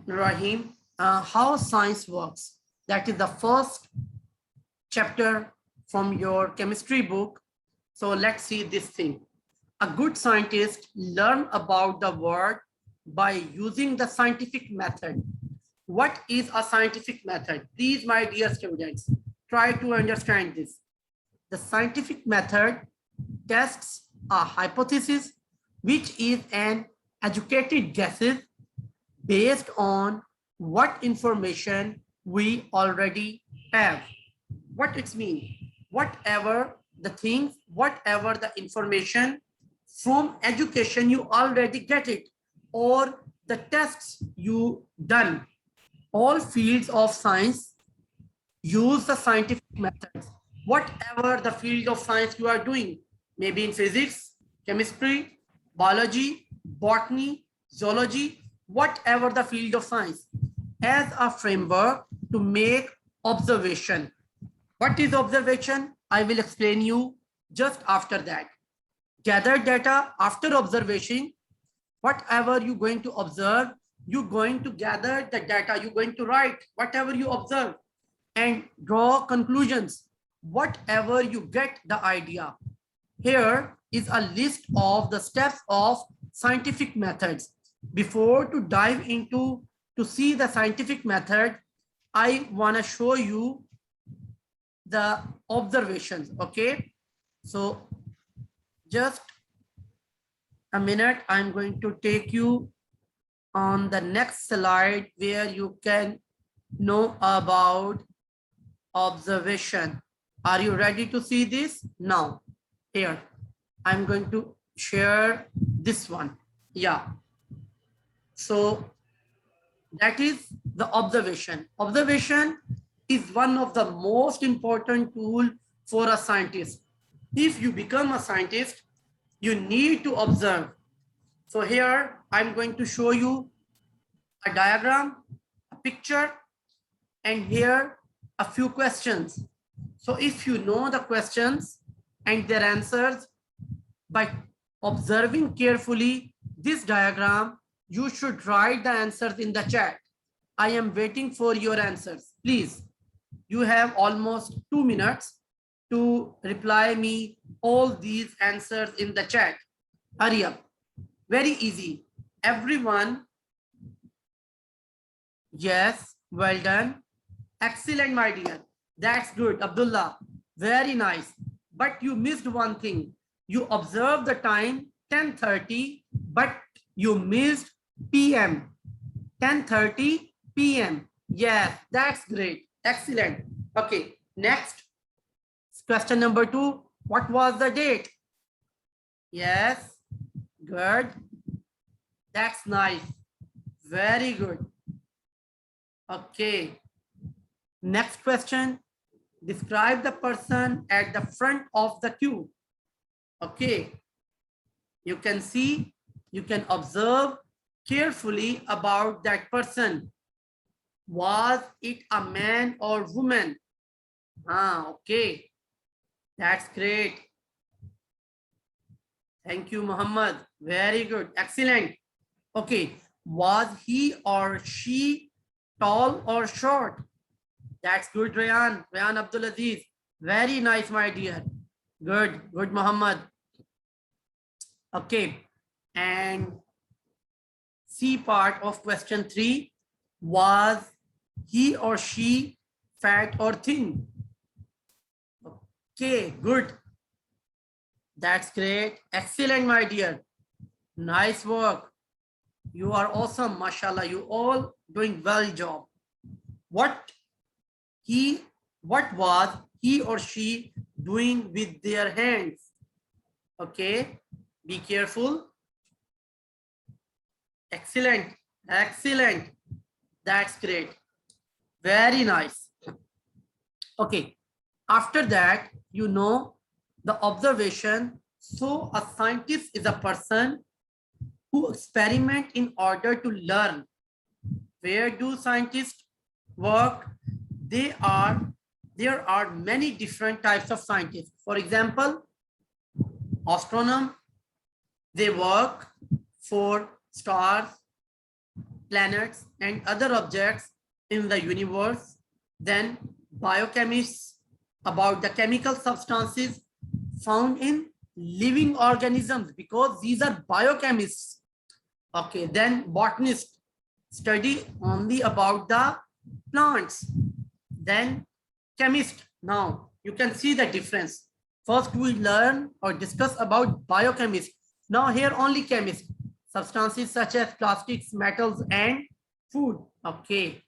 Rahim, how science works. That is the first chapter from your chemistry book. So let's see this thing. A good scientist learn about the world by using the scientific method. What is a scientific method? Please, my dear students, try to understand this. The scientific method tests a hypothesis, which is an educated guesses based on what information we already have. What it means? Whatever the things, whatever the information from education, you already get it, or the tests you done. All fields of science use the scientific methods. Whatever the field of science you are doing, maybe in physics, chemistry, biology, botany, zoology, whatever the field of science, as a framework to make observation. What is observation? I will explain you just after that. Gather data after observation. Whatever you're going to observe, you're going to gather the data, you're going to write whatever you observe and draw conclusions. Whatever you get the idea. Here is a list of the steps of scientific methods. Before to dive into to see the scientific method, I want to show you the observations. Okay, so just a minute, I'm going to take you on the next slide where you can know about observation. Are you ready to see this? Now, here, I'm going to share this one. Yeah. So that is the observation. Observation is one of the most important tool for a scientist. If you become a scientist, you need to observe. So here I'm going to show you a diagram, a picture, and here a few questions. So if you know the questions and their answers by observing carefully this diagram, you should write the answers in the chat. I am waiting for your answers. Please, you have almost 2 minutes to reply me all these answers in the chat. Hurry up. Very easy. Everyone. Yes, well done. Excellent, my dear. That's good, Abdullah. Very nice. But you missed one thing. You observed the time 10:30, but you missed PM. 10:30 PM. Yes, that's great. Excellent. Okay, next. Question number 2. What was the date? Yes, good. That's nice. Very good. Okay. Next question. Describe the person at the front of the queue. Okay. You can see, you can observe carefully about that person. Was it a man or woman? Okay. That's great. Thank you, Muhammad. Very good. Excellent. Okay. Was he or she tall or short? That's good, Rayan. Rayan Abdulaziz. Very nice, my dear. Good. Good, Muhammad. Okay. And C part of question 3. Was he or she fat or thin? Okay, good. That's great. Excellent, my dear. Nice work. You are awesome, mashallah. You all doing well job. What was he or she doing with their hands? Okay, be careful. Excellent. Excellent. That's great. Very nice. Okay. After that, you know the observation. So a scientist is a person who experiment in order to learn. Where do scientists work? There are many different types of scientists. For example, astronomers, they work for stars. planets, and other objects in the universe. Then biochemists about the chemical substances found in living organisms, because these are biochemists. Okay, then botanists study only about the plants. Then chemist. Now you can see the difference. First we learn or discuss about biochemist. Now here only chemist. Substances such as plastics, metals, and food. Okay.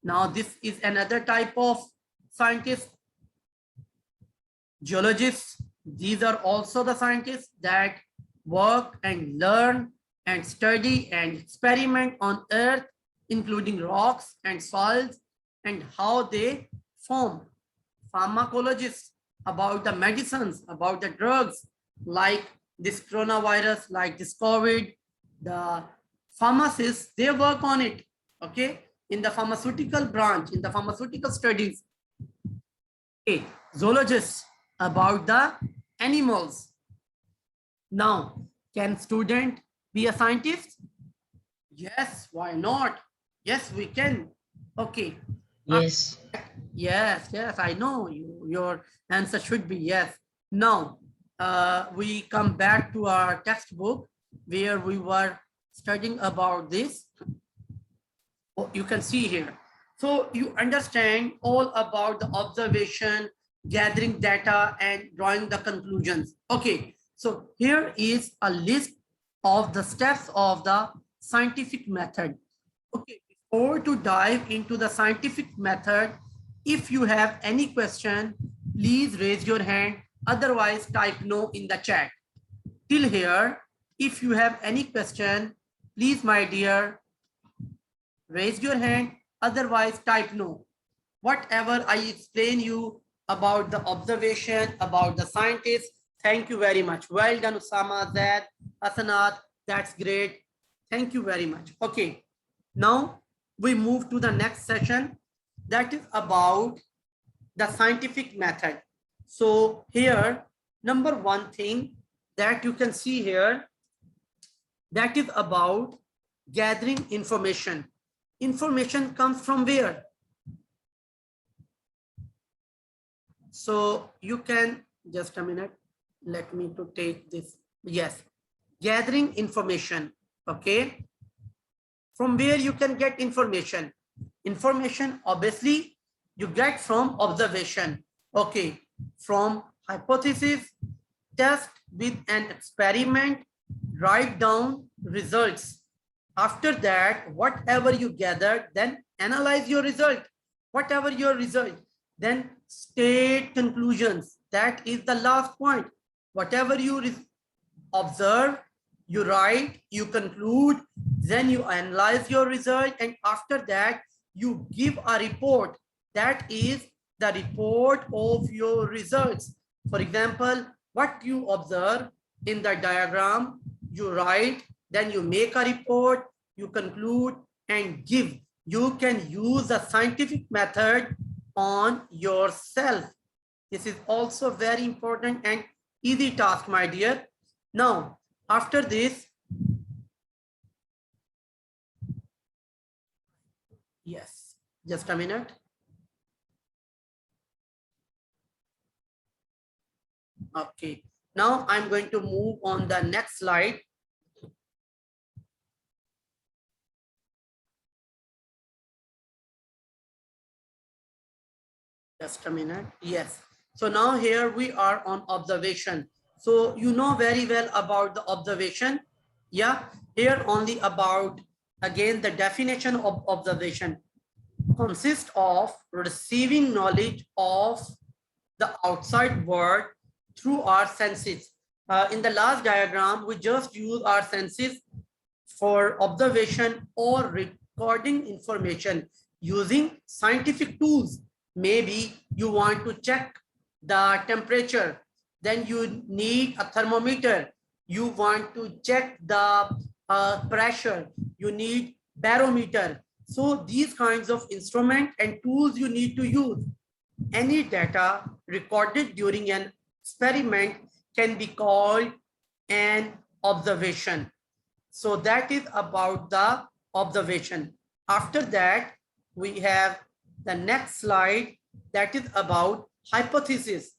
Now this is another type of scientist. Geologists. These are also the scientists that work and learn and study and experiment on Earth, including rocks and soils and how they form. Pharmacologists about the medicines, about the drugs, like this coronavirus, like this COVID. The pharmacists, they work on it, okay, in the pharmaceutical branch, in the pharmaceutical studies. Okay, zoologists about the animals. Now, can student be a scientist? Yes, why not? Yes, we can. Okay. Yes. Yes, I know your answer should be yes. Now, we come back to our textbook where we were studying about this. Oh, you can see here. So you understand all about the observation, gathering data, and drawing the conclusions. Okay, so here is a list of the steps of the scientific method. Okay, before to dive into the scientific method, if you have any question, please raise your hand. Otherwise, type no in the chat. Till here, if you have any question, please, my dear, raise your hand. Otherwise, type no. Whatever I explain you about the observation, about the scientists, thank you very much. Well done, Usama, Zaid, Hasanat. That's great. Thank you very much. Okay, now we move to the next session, that is about the scientific method. So here, number one thing that you can see here, that is about gathering information. Information comes from where? So you can, just a minute, let me to take this. Yes, gathering information. Okay, from where you can get information? Information obviously you get from observation. Okay, from hypothesis, test with an experiment, write down results. After that, whatever you gathered, then analyze your result. Whatever your result, then state conclusions. That is the last point. Whatever you observe, you write, you conclude, then you analyze your result, and after that you give a report. That is the report of your results. For example, what you observe in the diagram, you write, then you make a report, you conclude and give. You can use a scientific method on yourself. This is also very important and easy task, my dear. Now, after this, yes, just a minute. Okay, now I'm going to move on the next slide. Just a minute. Yes. So now here we are on observation. So you know very well about the observation. Yeah. Here only about, again, the definition of observation consists of receiving knowledge of the outside world through our senses. In the last diagram, we just use our senses for observation or recording information using scientific tools. Maybe you want to check the temperature, then you need a thermometer. You want to check the pressure, you need barometer. So these kinds of instrument and tools you need to use. Any data recorded during an experiment can be called an observation. So that is about the observation. After that, we have the next slide that is about hypothesis.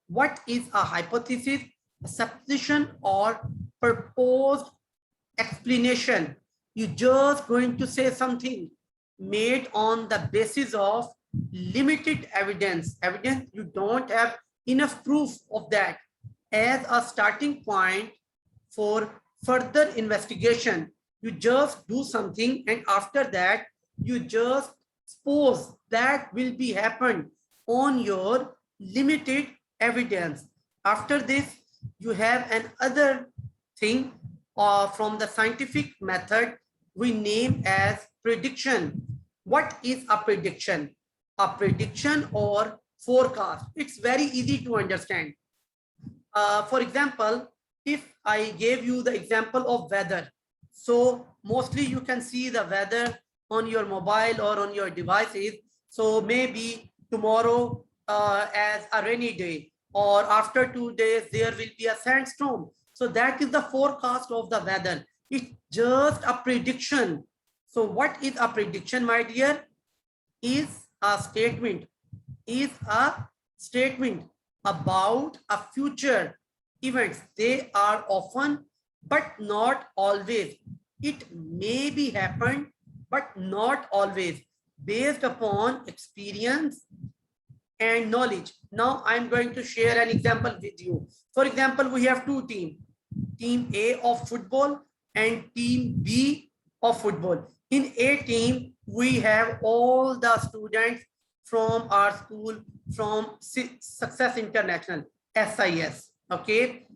What is a hypothesis? A supposition or proposed explanation. You just going to say something made on the basis of limited evidence. You don't have enough proof of that as a starting point for further investigation. You just do something, and after that you just suppose that will be happened on your limited evidence. After this, you have another thing from the scientific method we name as prediction. What is a prediction? A prediction or forecast. It's very easy to understand. For example, if I gave you the example of weather, so mostly you can see the weather on your mobile or on your devices. So maybe tomorrow as a rainy day, or after 2 days there will be a sandstorm. So that is the forecast of the weather. It's just a prediction. So what is a prediction, my dear? Is a statement about a future events. They are often but not always. It may be happened but not always, based upon experience and knowledge. Now I'm going to share an example with you. For example, we have two teams, team A of football and team B of football. In A team, we have all the students from our school, from Success International, SIS, okay?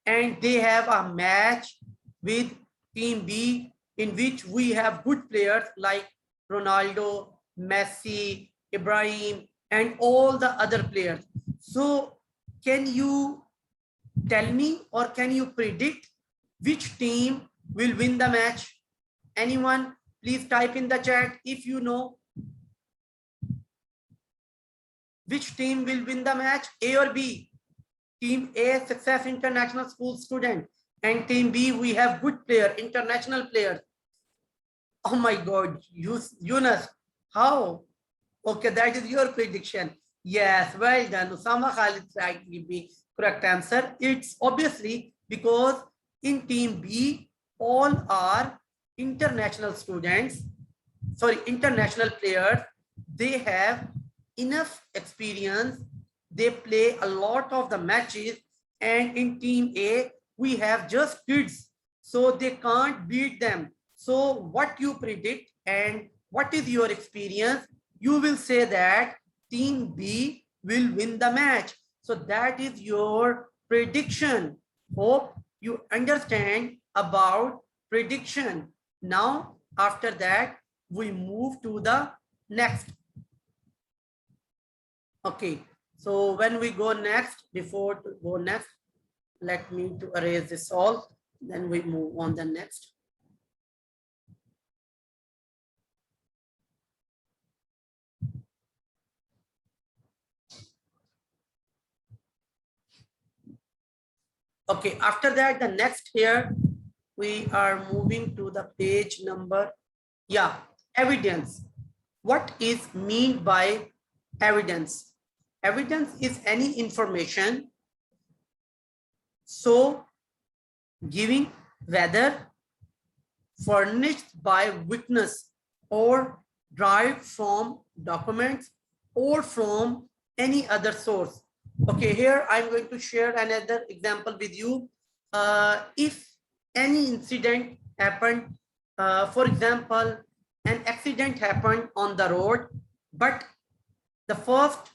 And they have a match with team B, in which we have good players like Ronaldo, Messi, Ibrahim, and all the other players. So can you tell me, or can you predict which team will win the match? Anyone? Please type in the chat if you know. Which team will win the match, A or B? Team A, Success International School student, and team B, we have good player, international players. Oh my God, Yunus, how? Okay, that is your prediction. Yes, well done. Usama Khalid tried to give me correct answer. It's obviously because in team B, all are international students, sorry, international players. They have enough experience. They play a lot of the matches, and in team A, we have just kids, so they can't beat them. So what you predict and what is your experience, you will say that team B will win the match. So that is your prediction. Hope you understand about prediction. Now, after that, we move to the next. Okay, so when we go next, before to go next, let me to erase this all, then we move on the next. Okay, after that, the next here, we are moving to the page number, yeah, evidence. What is meant by evidence? Evidence is any information, so giving whether furnished by witness or derived from documents or from any other source. Okay, here I'm going to share another example with you. If any incident happened, for example, an accident happened on the road, but the first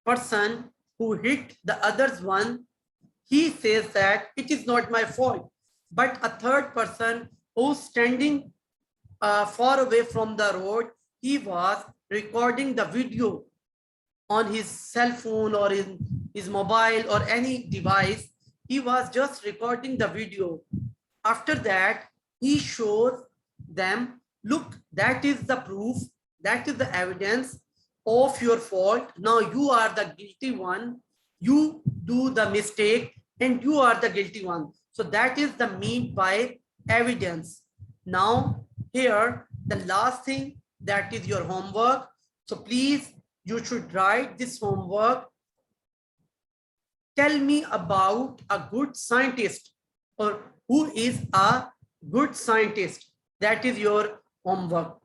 person who hit the other's one, he says that it is not my fault. But a third person who's standing far away from the road, he was recording the video on his cell phone or in his mobile or any device. He was just recording the video. After that, he shows them, look, that is the proof, that is the evidence of your fault. Now you are the guilty one. You do the mistake and you are the guilty one. So that is the mean by evidence. Now here the last thing, that is your homework. So please, you should write this homework. Tell me about a good scientist, or who is a good scientist. That is your homework.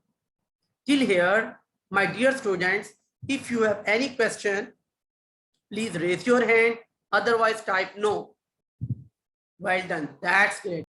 Till here, my dear students, if you have any question, please raise your hand. Otherwise, type no. Well done. That's great.